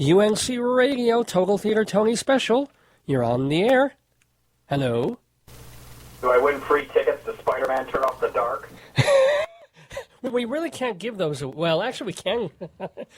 UNC Radio, Total Theater Tony Special. You're on the air. Hello. Do I win free tickets to Spider-Man Turn Off the Dark? We really can't give those away. Well, actually, we can.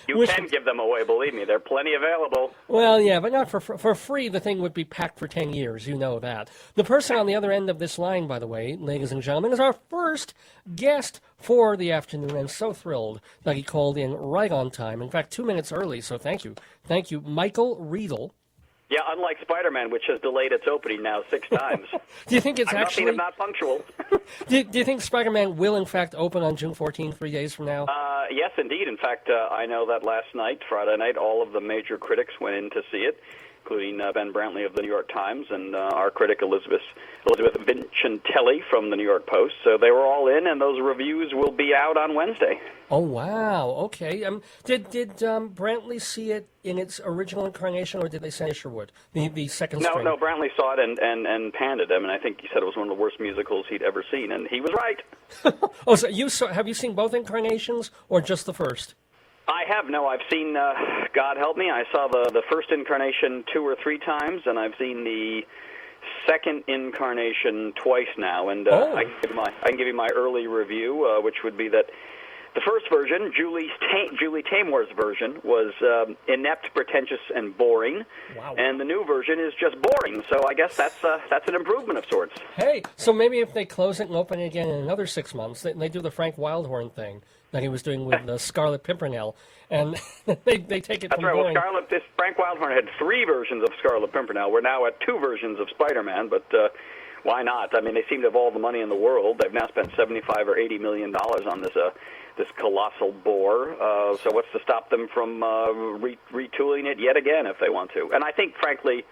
You can give them away, believe me. There are plenty available. Well, yeah, but not for free. The thing would be packed for 10 years. You know that. The person on the other end of this line, by the way, ladies and gentlemen, is our first guest for the afternoon. I'm so thrilled that he called in right on time. In fact, 2 minutes early, so thank you. Thank you, Michael Riedel. Yeah, unlike Spider-Man, which has delayed its opening now 6 times. Do you think it's actually... I'm not punctual. do you think Spider-Man will, in fact, open on June 14th, 3 days from now? Yes, indeed. In fact, I know that last night, Friday night, all of the major critics went in to see it, including Ben Brantley of the New York Times and our critic Elizabeth Vincentelli from the New York Post. So they were all in, and those reviews will be out on Wednesday. Oh, wow. Okay. Did Brantley see it in its original incarnation, or did they say Isherwood, the second string? No, Brantley saw it and panned it. I mean, I think he said it was one of the worst musicals he'd ever seen, and he was right. Oh, so have you seen both incarnations, or just the first? I have. No, I've seen, God help me, I saw the first incarnation 2 or 3 times, and I've seen the second incarnation twice now, and I can give you my early review, which would be that the first version, Julie Taymor's version, was inept, pretentious, and boring. Wow. And the new version is just boring. So I guess that's an improvement of sorts. Hey, so maybe if they close it and open it again in another 6 months, they do the Frank Wildhorn thing that he was doing with Scarlet Pimpernel, and they take it That's from right. boring. Well, Frank Wildhorn had 3 versions of Scarlet Pimpernel. We're now at 2 versions of Spider-Man, but why not? I mean, they seem to have all the money in the world. They've now spent $75 or $80 million on this colossal bore. So what's to stop them from retooling it yet again if they want to? And I think, frankly,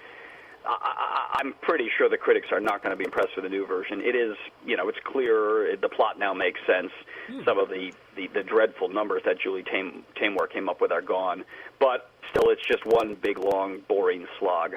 I'm pretty sure the critics are not going to be impressed with the new version. It is, it's clear. The plot now makes sense. Some of the dreadful numbers that Julie Taymor came up with are gone. But still, it's just one big, long, boring slog.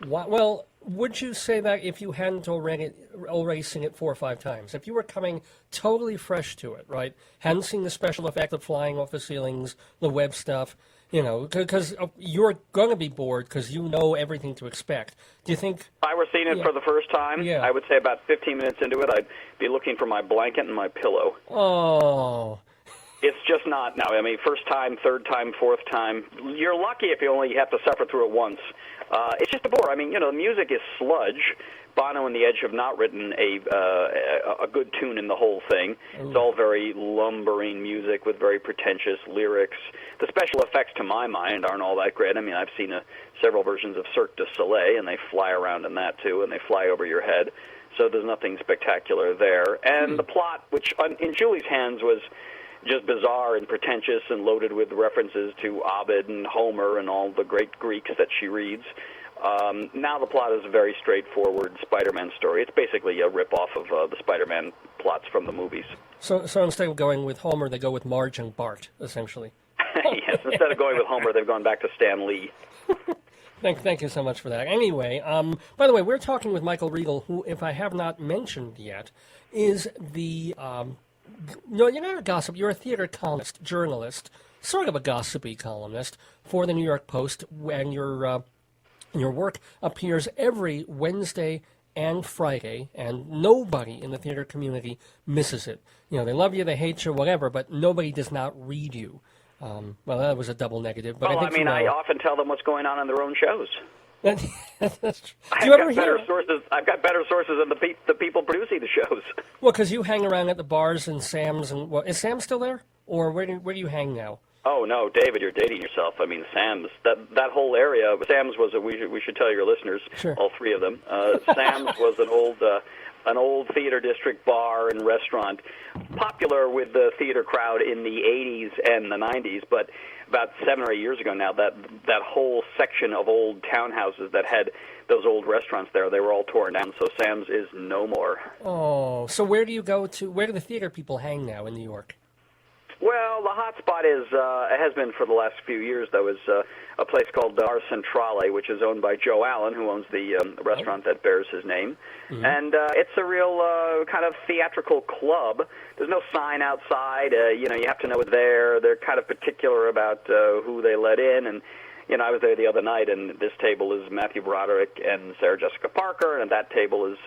Well, would you say that if you hadn't already seen it 4 or 5 times, if you were coming totally fresh to it, right, hadn't seen the special effect of flying off the ceilings, the web stuff, because you're going to be bored because you know everything to expect. Do you think... If I were seeing it for the first time, I would say about 15 minutes into it, I'd be looking for my blanket and my pillow. Oh... It's just not now. I mean, first time, third time, fourth time. You're lucky if you only have to suffer through it once. It's just a bore. I mean, the music is sludge. Bono and the Edge have not written a good tune in the whole thing. It's all very lumbering music with very pretentious lyrics. The special effects, to my mind, aren't all that great. I mean, I've seen several versions of Cirque du Soleil, and they fly around in that, too, and they fly over your head. So there's nothing spectacular there. And the plot, which in Julie's hands was just bizarre and pretentious and loaded with references to Ovid and Homer and all the great Greeks that she reads. Now the plot is a very straightforward Spider-Man story. It's basically a rip-off of the Spider-Man plots from the movies. So instead of going with Homer, they go with Marge and Bart, essentially. Yes, instead of going with Homer, they've gone back to Stan Lee. Thank you so much for that. Anyway, by the way, we're talking with Michael Riedel, who, if I have not mentioned yet, is the... No, you're not a gossip. You're a theater columnist, journalist, sort of a gossipy columnist for the New York Post, and your work appears every Wednesday and Friday, and nobody in the theater community misses it. They love you, they hate you, whatever, but nobody does not read you. Well, that was a double negative. But I often tell them what's going on in their own shows. That's true. I've got better sources than the people producing the shows. Well, because you hang around at the bars and Sam's, and is Sam still there, or where do you hang now? Oh no, David, you're dating yourself. I mean, Sam's that whole area. Sam's was we should tell your listeners, sure. All 3 of them. Sam's was an old theater district bar and restaurant, popular with the theater crowd in the 80s and the 90s, but about 7 or 8 years ago now, that whole section of old townhouses that had those old restaurants there, they were all torn down, so Sam's is no more. Oh, so where do the theater people hang now in New York? Well, the hot spot has been for the last few years, though, is a place called Bar Centrale, which is owned by Joe Allen, who owns the restaurant that bears his name. Mm-hmm. And it's a real kind of theatrical club. There's no sign outside. You have to know it's there. They're kind of particular about who they let in, and I was there the other night, and this table is Matthew Broderick and Sarah Jessica Parker, and that table is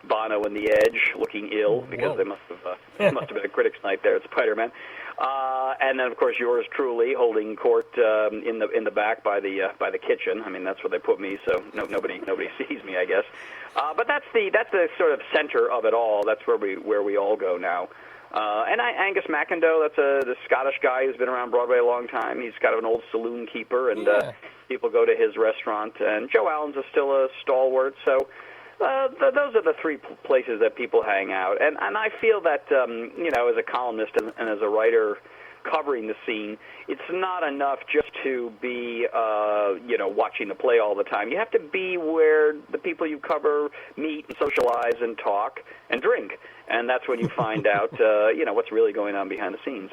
Bono and the Edge looking ill because they must have been a critics' night there at Spider-Man. And then, of course, yours truly holding court in the back by the kitchen. I mean, that's where they put me, so nobody sees me, I guess. But that's the sort of center of it all. That's where we all go now. And Angus McIndoe, that's the Scottish guy who's been around Broadway a long time. He's kind of an old saloon keeper, and people go to his restaurant. And Joe Allen's still a stalwart. So those are the three places that people hang out. And I feel that, as a columnist and as a writer covering the scene, it's not enough just to be, watching the play all the time. You have to be where the people you cover meet and socialize and talk and drink. And that's when you find out, what's really going on behind the scenes.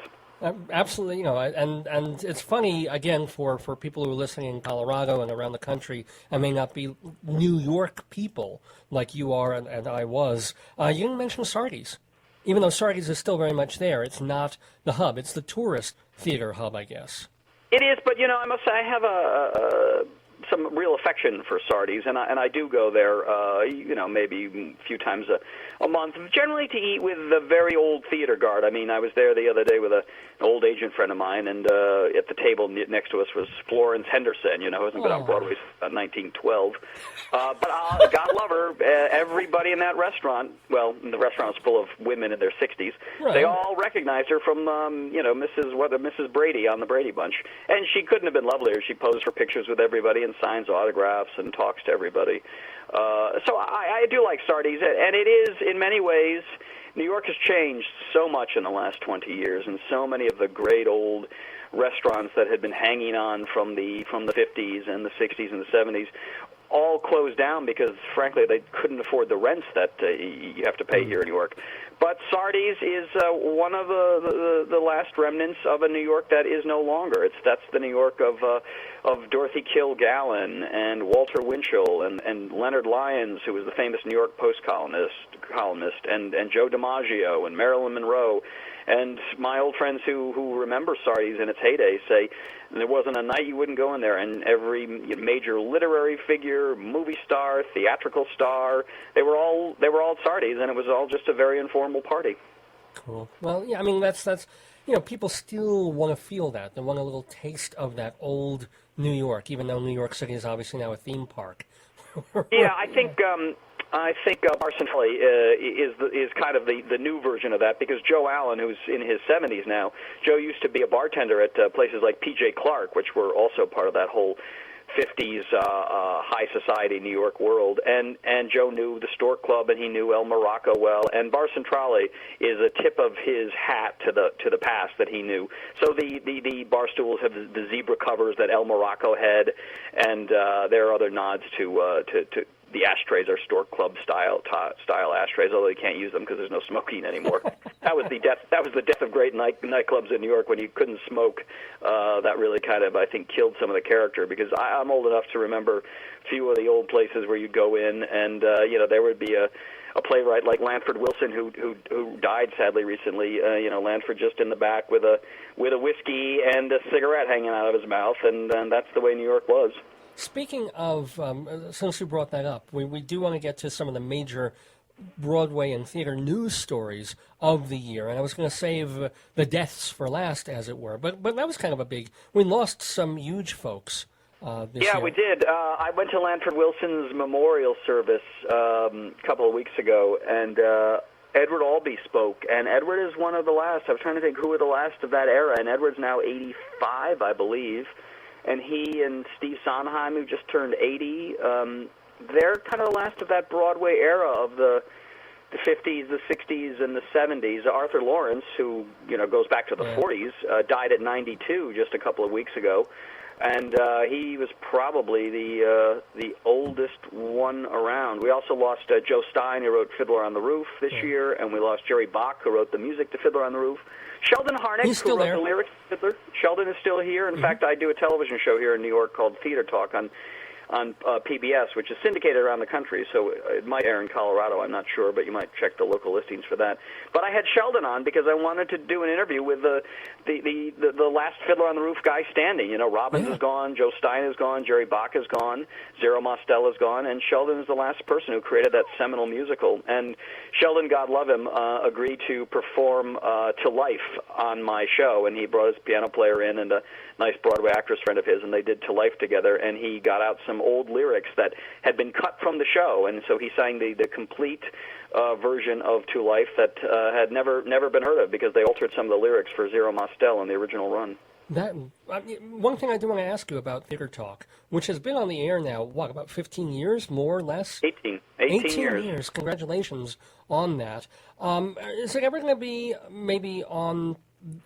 Absolutely, and it's funny, again, for people who are listening in Colorado and around the country and may not be New York people like you are and I was. You didn't mention Sardi's. Even though Sardi's is still very much there, it's not the hub. It's the tourist theater hub, I guess. It is, but, I must say I have some real affection for Sardi's, and I do go there, maybe a few times a month, generally to eat with the very old theater guard. I mean, I was there the other day with an old agent friend of mine, and at the table next to us was Florence Henderson, who hasn't been on Broadway since 1912. But God love her, everybody in that restaurant, well, the restaurant was full of women in their 60s, right. They all recognized her from, Mrs. Brady on the Brady Bunch. And she couldn't have been lovelier. She posed for pictures with everybody and signs autographs and talks to everybody. So I do like Sardi's, and it is, in many ways, New York has changed so much in the last 20 years, and so many of the great old restaurants that had been hanging on from the 50s and the 60s and the 70s all closed down because, frankly, they couldn't afford the rents that you have to pay here in New York. But Sardi's is one of the last remnants of a New York that is no longer. That's the New York of Dorothy Kilgallen and Walter Winchell and Leonard Lyons, who was the famous New York Post columnist, and Joe DiMaggio and Marilyn Monroe. And my old friends who remember Sardi's in its heyday say there wasn't a night you wouldn't go in there, and every major literary figure, movie star, theatrical star, they were all at Sardi's, and it was all just a very informal party. Cool. Well, yeah, I mean, that's people still want to feel that. They want a little taste of that old New York, even though New York City is obviously now a theme park. Yeah, I think Barcelona is kind of the new version of that, because Joe Allen, who's in his 70s now, Joe used to be a bartender at places like P.J. Clark, which were also part of that whole 50s high society New York world, and Joe knew the Stork Club, and he knew El Morocco well, and Bar Centrale is a tip of his hat to the past that he knew. So the bar stools have the zebra covers that El Morocco had, and there are other nods to the ashtrays are Stork Club style ashtrays, although you can't use them because there's no smoking anymore. That was the death of great nightclubs in New York, when you couldn't smoke. That really kind of, I think, killed some of the character, because I'm old enough to remember a few of the old places where you'd go in, and there would be a playwright like Lanford Wilson who died sadly recently. Lanford just in the back with a whiskey and a cigarette hanging out of his mouth, and that's the way New York was. Speaking of, since you brought that up, we do want to get to some of the major Broadway and theater news stories of the year. And I was going to save the deaths for last, as it were. But that was kind of a big... We lost some huge folks this year. Yeah, we did. I went to Lanford Wilson's memorial service a couple of weeks ago, and Edward Albee spoke. And Edward is one of the last. I was trying to think who were the last of that era. And Edward's now 85, I believe. And he and Steve Sondheim, who just turned 80, they're kind of the last of that Broadway era of the 50s, the 60s, and the 70s. Arthur Lawrence, who goes back to the 40s, died at 92 just a couple of weeks ago, and he was probably the oldest one around. We also lost Joe Stein, who wrote Fiddler on the Roof this year, and we lost Jerry Bach, who wrote the music to Fiddler on the Roof. Sheldon Harnick, who wrote the lyrics to Fiddler. Sheldon is still here. In fact, I do a television show here in New York called Theater Talk on PBS, which is syndicated around the country, so it might air in Colorado, I'm not sure, but you might check the local listings for that. But I had Sheldon on because I wanted to do an interview with the last Fiddler on the Roof guy standing. You know, Robbins is gone, Joe Stein is gone, Jerry Bach is gone, Zero Mostel is gone, and Sheldon is the last person who created that seminal musical. And Sheldon, God love him, agreed to perform To Life on my show, and he brought his piano player in and a nice Broadway actress friend of his, and they did To Life together, and he got out some old lyrics that had been cut from the show, and so he sang the complete version of To Life that had never been heard of because they altered some of the lyrics for Zero Mostel in the original run. One thing I do want to ask you about Theater Talk, which has been on the air now, what, about 15 years, more or less? 18 years. Congratulations on that. Is it ever going to be maybe on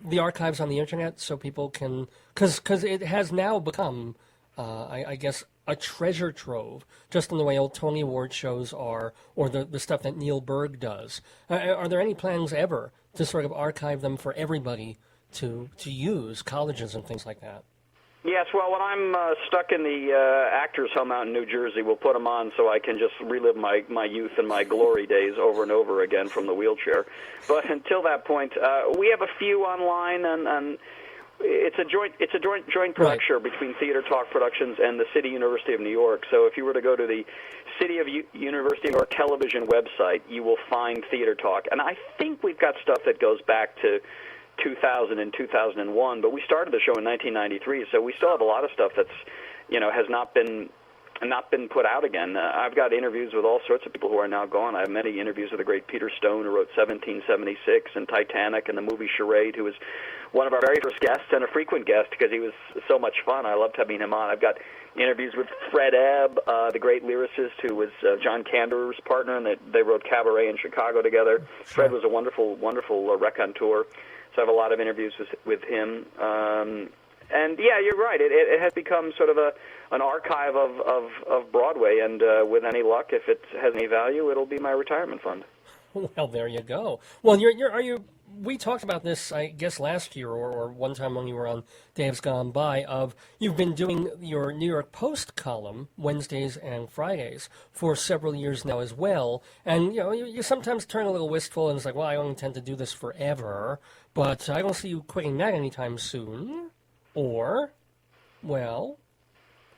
the archives on the internet so people can, because it has now become, I guess, a treasure trove, just in the way old Tony Award shows are, or the stuff that Neil Berg does. Are there any plans ever to sort of archive them for everybody to use, colleges and things like that? Yes, well, when I'm stuck in the actors' home out in New Jersey, we'll put them on so I can just relive my youth and my glory days over and over again from the wheelchair. But until that point, we have a few online, and it's a joint production between Theater Talk Productions and the City University of New York. So if you were to go to the City of University of New York television website, you will find Theater Talk, and I think we've got stuff that goes back to 2000 and 2001, but we started the show in 1993, so we still have a lot of stuff that's, has not been put out again. I've got interviews with all sorts of people who are now gone. I have many interviews with the great Peter Stone, who wrote 1776 and Titanic and the movie Charade, who was one of our very first guests and a frequent guest because he was so much fun. I loved having him on. I've got interviews with Fred Ebb, the great lyricist who was John Cantor's partner, and they wrote Cabaret in Chicago together. Fred was a wonderful, wonderful raconteur. So I have a lot of interviews with him. And yeah, you're right. It has become sort of an archive of Broadway, and with any luck, if it has any value, it'll be my retirement fund. Well, there you go. Well, we talked about this, I guess, last year or one time when you were on Dave's Gone By, you've been doing your New York Post column Wednesdays and Fridays for several years now as well. And, you sometimes turn a little wistful and it's like, well, I don't intend to do this forever, but I don't see you quitting that anytime soon. Or, well,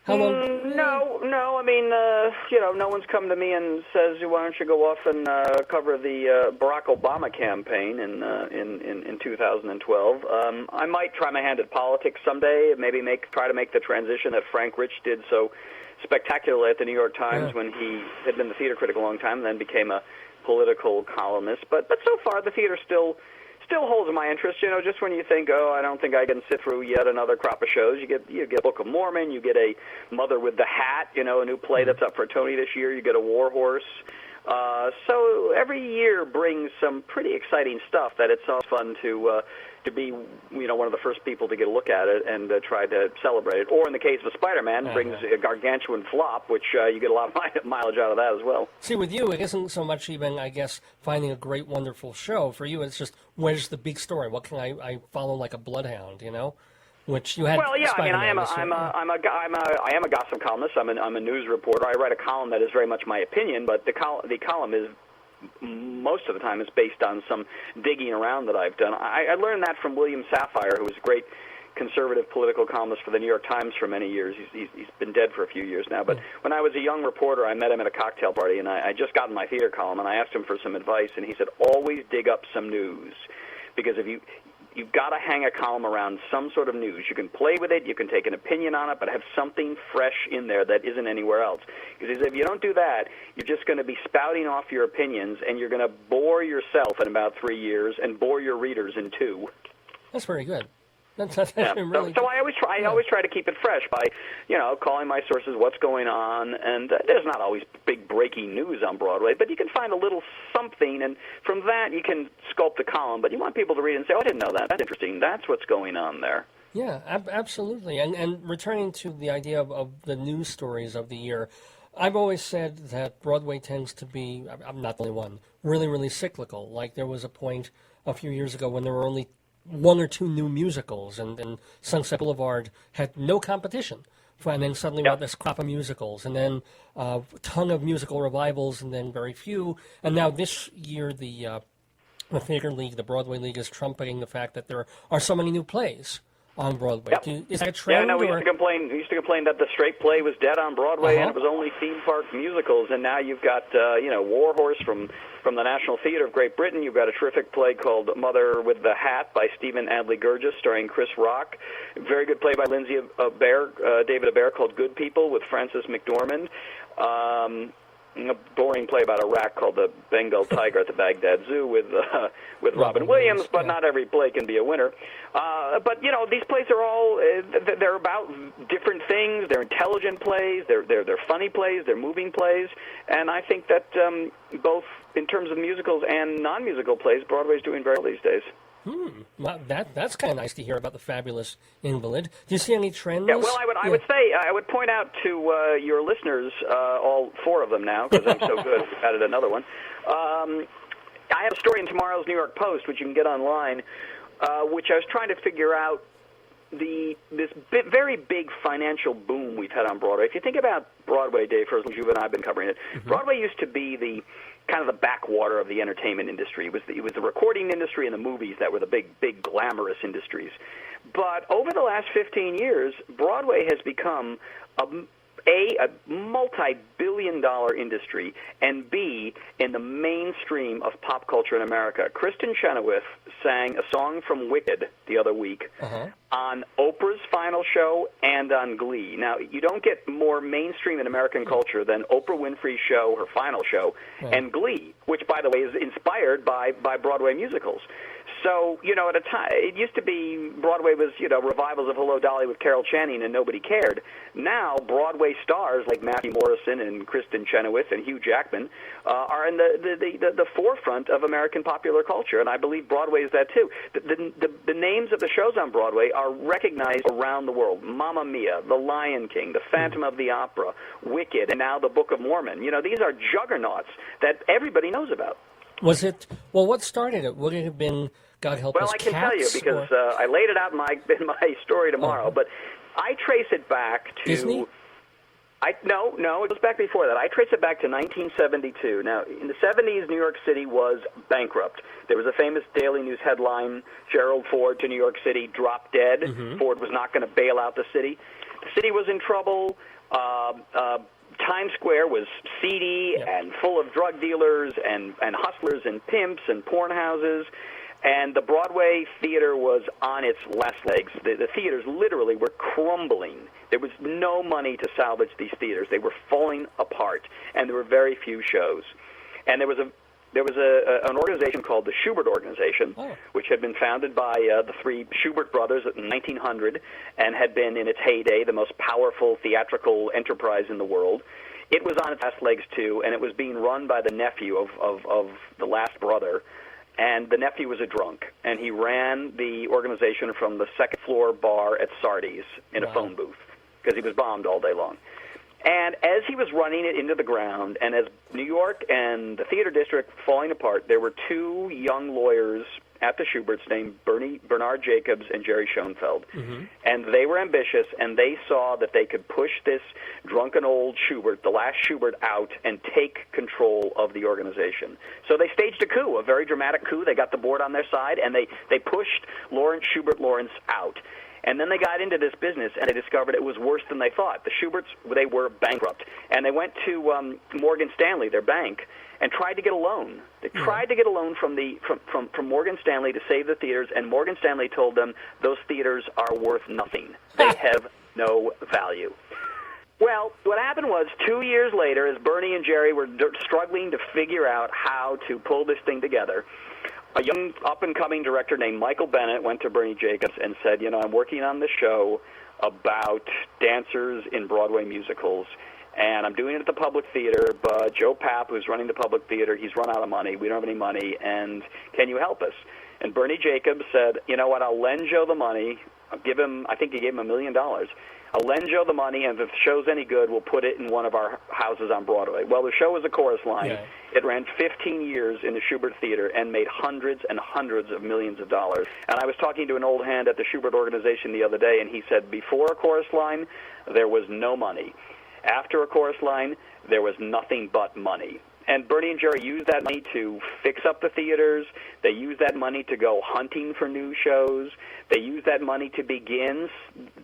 how long? No. I mean, no one's come to me and says, "Why don't you go off and cover the Barack Obama campaign in 2012?" I might try my hand at politics someday. Maybe try to make the transition that Frank Rich did so spectacularly at the New York Times when he had been the theater critic a long time, and then became a political columnist. But so far, the theater still holds my interest. Just when you think, I don't think I can sit through yet another crop of shows, you get Book of Mormon, you get a Mother with the Hat, a new play that's up for Tony this year, you get a War Horse. So every year brings some pretty exciting stuff that it's all fun to be, one of the first people to get a look at it and try to celebrate it. Or in the case of Spider-Man, brings a gargantuan flop, which you get a lot of mileage out of that as well. See, with you, it isn't so much even, I guess, finding a great, wonderful show. For you, it's just, where's the big story? What can I follow like a bloodhound, Which you had. Well, yeah, Spider-Man I am a gossip columnist. I'm a news reporter. I write a column that is very much my opinion, but the column is most of the time is based on some digging around that I've done. I learned that from William Safire, who was a great conservative political columnist for the New York Times for many years. He's been dead for a few years now. But when I was a young reporter, I met him at a cocktail party, and I just got in my theater column, and I asked him for some advice, and he said, always dig up some news, because if you've got to hang a column around some sort of news. You can play with it, you can take an opinion on it, but have something fresh in there that isn't anywhere else. Because if you don't do that, you're just going to be spouting off your opinions, and you're going to bore yourself in about 3 years and bore your readers in 2. That's very good. That's yeah. really so I always try to keep it fresh by, calling my sources what's going on. And there's not always big breaking news on Broadway, but you can find a little something, and from that you can sculpt a column. But you want people to read and say, "Oh, I didn't know that. That's interesting. That's what's going on there." Yeah, absolutely. And returning to the idea of the news stories of the year, I've always said that Broadway tends to be, I'm not the only one, really, really cyclical. Like there was a point a few years ago when there were only one or two new musicals, and Sunset Boulevard had no competition. And then suddenly we got this crop of musicals, and then a ton of musical revivals, and then very few. And now this year, the Theater League, the Broadway League, is trumpeting the fact that there are so many new plays on Broadway. Is that a trend? Yeah, no, we used to complain that the straight play was dead on Broadway, and it was only theme park musicals. And now you've got War Horse from the National Theatre of Great Britain. You've got a terrific play called Mother with the Hat by Stephen Adley Gurgis, starring Chris Rock. A very good play by Lindsay David Aber called Good People with Frances McDormand. A boring play about a rat called the Bengal Tiger at the Baghdad Zoo with Robin Williams, but not every play can be a winner. But these plays are all they're about different things. They're intelligent plays. They're funny plays. They're moving plays. And I think that both in terms of musicals and non-musical plays, Broadway's doing very well these days. Well, that's kind of nice to hear about the fabulous invalid. Do you see any trends? Yeah, well, I would point out to your listeners, all four of them now, because I'm so good, I've added another one. I have a story in tomorrow's New York Post, which you can get online, which I was trying to figure out this very big financial boom we've had on Broadway. If you think about Broadway, Dave, for as long as you and I have been covering it, Broadway used to be the kind of the backwater of the entertainment industry. It was the recording industry and the movies that were the big glamorous industries. But over the last 15 years, Broadway has become a multi-billion-dollar industry, and B, in the mainstream of pop culture in America. Kristen Chenoweth sang a song from Wicked the other week on Oprah's final show and on Glee. Now, you don't get more mainstream in American culture than Oprah Winfrey's show, her final show, and Glee, which, by the way, is inspired by Broadway musicals. So, at a time, it used to be Broadway was, revivals of Hello, Dolly with Carol Channing, and nobody cared. Now, Broadway stars like Matthew Morrison and Kristen Chenoweth and Hugh Jackman are in the forefront of American popular culture, and I believe Broadway is that too. The names of the shows on Broadway are recognized around the world. Mamma Mia, The Lion King, The Phantom of the Opera, Wicked, and now The Book of Mormon. These are juggernauts that everybody knows about. Was it, what started it? Would it have been, God help us, Well, I can Cats, tell you, because I laid it out in my story tomorrow, but I trace it back to... Disney? No, it goes back before that. I trace it back to 1972. Now, in the 70s, New York City was bankrupt. There was a famous Daily News headline, Gerald Ford to New York City, dropped dead. Ford was not going to bail out the city. The city was in trouble. Times Square was seedy and full of drug dealers and hustlers and pimps and porn houses. And the Broadway theater was on its last legs. The theaters literally were crumbling. There was no money to salvage these theaters. They were falling apart, and there were very few shows. And there was an organization called the Shubert Organization, which had been founded by the three Shubert brothers in 1900 and had been, in its heyday, the most powerful theatrical enterprise in the world. It was on its last legs, too, and it was being run by the nephew of the last brother. And the nephew was a drunk, and he ran the organization from the second-floor bar at Sardi's in a phone booth because he was bombed all day long. And as he was running it into the ground, and as New York and the theater district falling apart, there were two young lawyers at the Shuberts named Bernard Jacobs and Jerry Schoenfeld. And they were ambitious, and they saw that they could push this drunken old Shubert, the last Shubert, out and take control of the organization. So they staged a coup, a very dramatic coup. They got the board on their side, and they pushed Shubert Lawrence out. And then they got into this business, and they discovered it was worse than they thought. The Shuberts, they were bankrupt. And they went to Morgan Stanley, their bank, and tried to get a loan. They tried to get a loan from Morgan Stanley to save the theaters, and Morgan Stanley told them those theaters are worth nothing. They have no value. Well, what happened was 2 years later, as Bernie and Jerry were struggling to figure out how to pull this thing together, a young up-and-coming director named Michael Bennett went to Bernie Jacobs and said, I'm working on this show about dancers in Broadway musicals, and I'm doing it at the Public Theater, but Joe Papp, who's running the Public Theater, he's run out of money. We don't have any money, and can you help us? And Bernie Jacobs said, you know what, I'll lend Joe the money, I think he gave him $1 million. I'll lend Joe the money, and if the show's any good, we'll put it in one of our houses on Broadway. Well, the show was a chorus line. Yeah. It ran 15 years in the Shubert Theater and made hundreds and hundreds of millions of dollars. And I was talking to an old hand at the Shubert organization the other day, and he said before a chorus line, there was no money. After a chorus line, there was nothing but money. And Bernie and Jerry used that money to fix up the theaters. They used that money to go hunting for new shows. They used that money to begin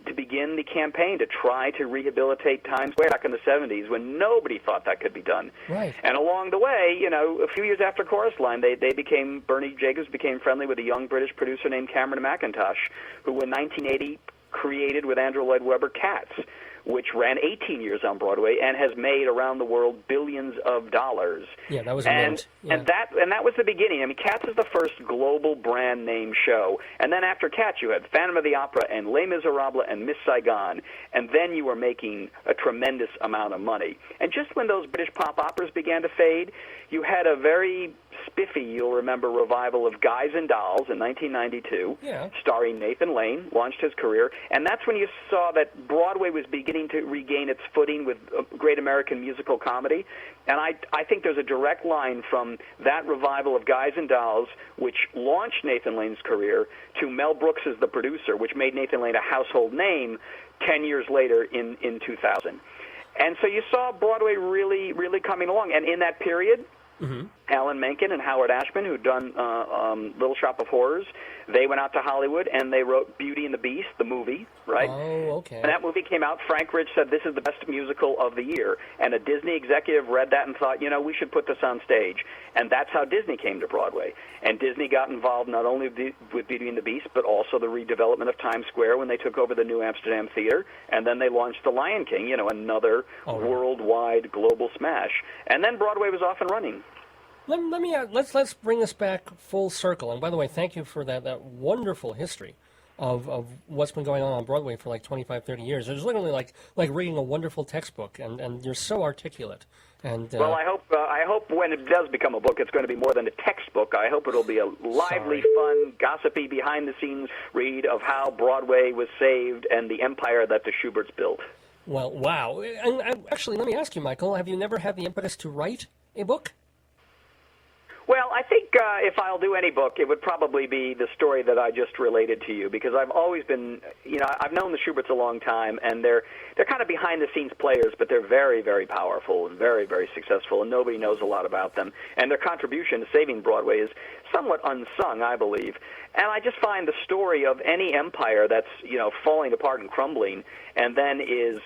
the campaign to try to rehabilitate Times Square back in the 70s when nobody thought that could be done. Right. And along the way, a few years after Chorus Line, Bernie Jacobs became friendly with a young British producer named Cameron McIntosh, who in 1980 created with Andrew Lloyd Webber Cats, which ran 18 years on Broadway and has made around the world billions of dollars. Yeah, that was amazing. And that was the beginning. I mean, Cats is the first global brand name show. And then after Cats, you had Phantom of the Opera and Les Miserables and Miss Saigon. And then you were making a tremendous amount of money. And just when those British pop operas began to fade, you had a very spiffy, you'll remember, revival of Guys and Dolls in 1992, starring Nathan Lane, launched his career. And that's when you saw that Broadway was beginning to regain its footing with great American musical comedy. And I think there's a direct line from that revival of Guys and Dolls, which launched Nathan Lane's career, to Mel Brooks as the producer, which made Nathan Lane a household name 10 years later in 2000. And so you saw Broadway really, really coming along. And in that period, Alan Menken and Howard Ashman, who'd done Little Shop of Horrors, they went out to Hollywood and they wrote Beauty and the Beast, the movie, right? Oh, okay. And that movie came out. Frank Rich said this is the best musical of the year. And a Disney executive read that and thought, we should put this on stage. And that's how Disney came to Broadway. And Disney got involved not only with Beauty and the Beast, but also the redevelopment of Times Square when they took over the New Amsterdam Theater. And then they launched The Lion King, another worldwide global smash. And then Broadway was off and running. Let's bring this back full circle. And by the way, thank you for that wonderful history of what's been going on Broadway for like 25, 30 years. It's literally like reading a wonderful textbook, and you're so articulate. And well, I hope when it does become a book, it's going to be more than a textbook. I hope it'll be a lively, fun, gossipy, behind-the-scenes read of how Broadway was saved and the empire that the Shuberts built. Well, wow. And actually, let me ask you, Michael, have you never had the impetus to write a book? Well, I think if I'll do any book, it would probably be the story that I just related to you, because I've always been, I've known the Shuberts a long time, and they're kind of behind-the-scenes players, but they're very, very powerful and very, very successful, and nobody knows a lot about them. And their contribution to saving Broadway is somewhat unsung, I believe. And I just find the story of any empire that's, falling apart and crumbling, and then is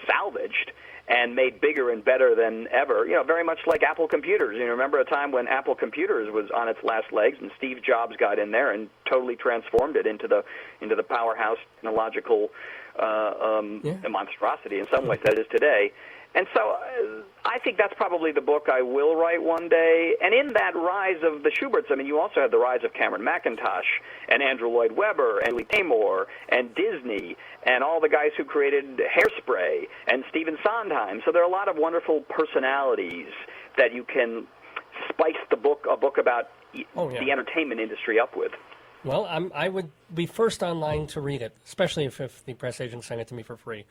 salvaged and made bigger and better than ever, very much like Apple Computers. Remember a time when Apple Computers was on its last legs, and Steve Jobs got in there and totally transformed it into the powerhouse technological monstrosity in some ways that it is today. And so I think that's probably the book I will write one day. And in that rise of the Shuberts, you also have the rise of Cameron McIntosh and Andrew Lloyd Webber and Lee Taymor and Disney and all the guys who created Hairspray and Stephen Sondheim. So there are a lot of wonderful personalities that you can spice a book about the entertainment industry up with. Well, I would be first online to read it, especially if the press agent sent it to me for free.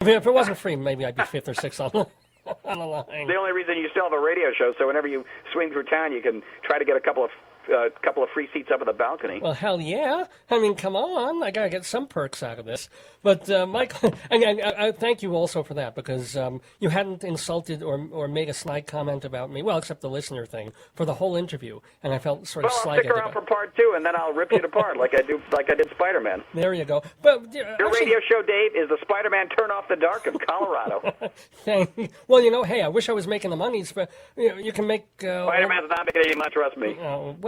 If it wasn't free, maybe I'd be fifth or sixth on the line. The only reason you still have a radio show, so whenever you swing through town, you can try to get a couple of free seats up at the balcony. Well, hell yeah. Come on. I got to get some perks out of this. But, Michael, I thank you also for that, because you hadn't insulted or made a snide comment about me, well, except the listener thing, for the whole interview, and I felt sort of slighted. Well, I'll stick around for part 2, and then I'll rip you apart like I did Spider-Man. There you go. But your radio show, Dave, is the Spider-Man Turn Off the Dark of Colorado. Well, hey, I wish I was making the money, but you can make... Spider-Man's not making any money, trust me.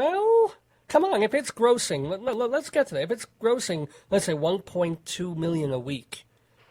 Well, come on, if it's grossing, let's get to that. If it's grossing, let's say 1.2 million a week,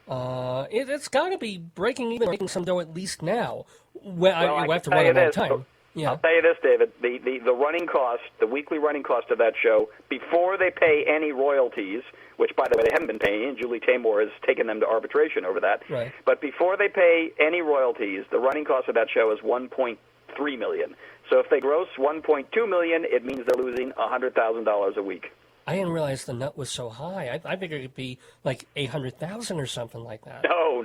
it's got to be breaking even, making some dough at least now. I have to run a long time. Yeah. I'll tell you this, David, the running cost, the weekly running cost of that show, before they pay any royalties, which, by the way, they haven't been paying, and Julie Taymor has taken them to arbitration over that. Right. But before they pay any royalties, the running cost of that show is $1.3 million. So if they gross $1.2 million, it means they're losing $100,000 a week. I didn't realize the nut was so high. I figured it'd be like 800,000 or something like that. No.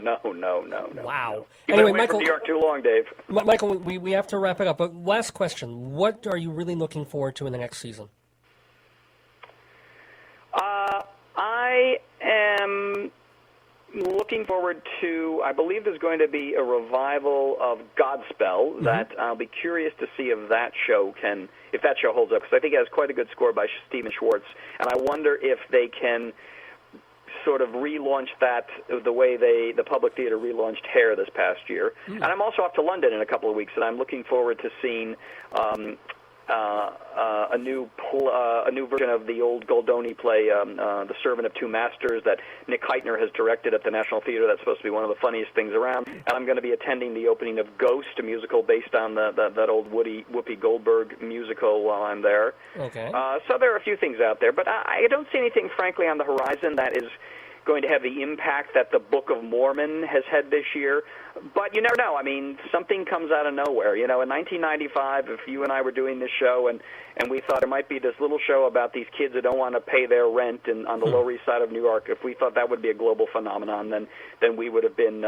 Wow. You've been away from New York too long, Dave. Michael, we have to wrap it up. But last question: what are you really looking forward to in the next season? I am looking forward to, I believe there's going to be a revival of Godspell that I'll be curious to see if that show holds up, because I think it has quite a good score by Stephen Schwartz, and I wonder if they can sort of relaunch that the way the Public Theater relaunched Hair this past year. And I'm also off to London in a couple of weeks, and I'm looking forward to seeing a new version of the old Goldoni play, The Servant of Two Masters, that Nick Heitner has directed at the National Theater. That's supposed to be one of the funniest things around. And I'm going to be attending the opening of Ghost, a musical based on that old Whoopi Goldberg musical while I'm there. Okay. So there are a few things out there, but I don't see anything, frankly, on the horizon that is going to have the impact that the Book of Mormon has had this year. But you never know. I mean, something comes out of nowhere. You know, in 1995, if you and I were doing this show and we thought there might be this little show about these kids that don't want to pay their rent on the Lower East Side of New York, if we thought that would be a global phenomenon, then we would have been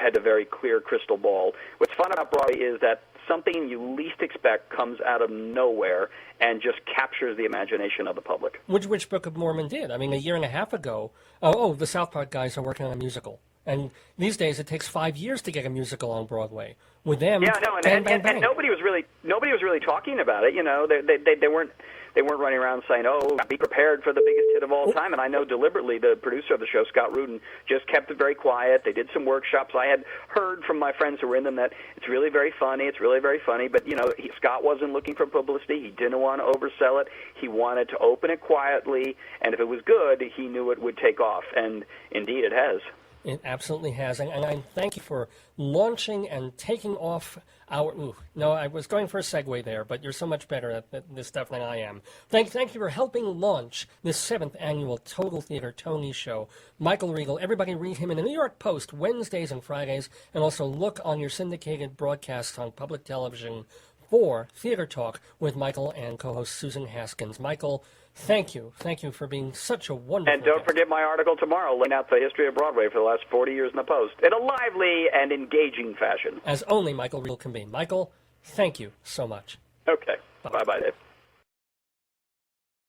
had a very clear crystal ball. What's fun about Broadway is that something you least expect comes out of nowhere and just captures the imagination of the public. Which Book of Mormon did. I mean, a year and a half ago, the South Park guys are working on a musical. And these days it takes 5 years to get a musical on Broadway. With them, bang. And nobody was really talking about it. You know, they weren't running around saying, "Oh, be prepared for the biggest hit of all time." And I know deliberately the producer of the show, Scott Rudin, just kept it very quiet. They did some workshops. I had heard from my friends who were in them that it's really very funny. It's really very funny. But you know, Scott wasn't looking for publicity. He didn't want to oversell it. He wanted to open it quietly, and if it was good, he knew it would take off. And indeed, it has. It absolutely has. And I thank you for launching and taking off our... I was going for a segue there, but you're so much better at this stuff than I am. Thank you for helping launch this 7th annual Total Theater Tony Show. Michael Riedel, everybody read him in the New York Post Wednesdays and Fridays, and also look on your syndicated broadcasts on public television for Theater Talk with Michael and co-host Susan Haskins. Michael, thank you. Thank you for being such a wonderful And don't guest. forget my article tomorrow laying out the history of Broadway for the last 40 years in the Post in a lively and engaging fashion. As only Michael Riedel can be. Michael, thank you so much. Okay. Bye-bye, Dave.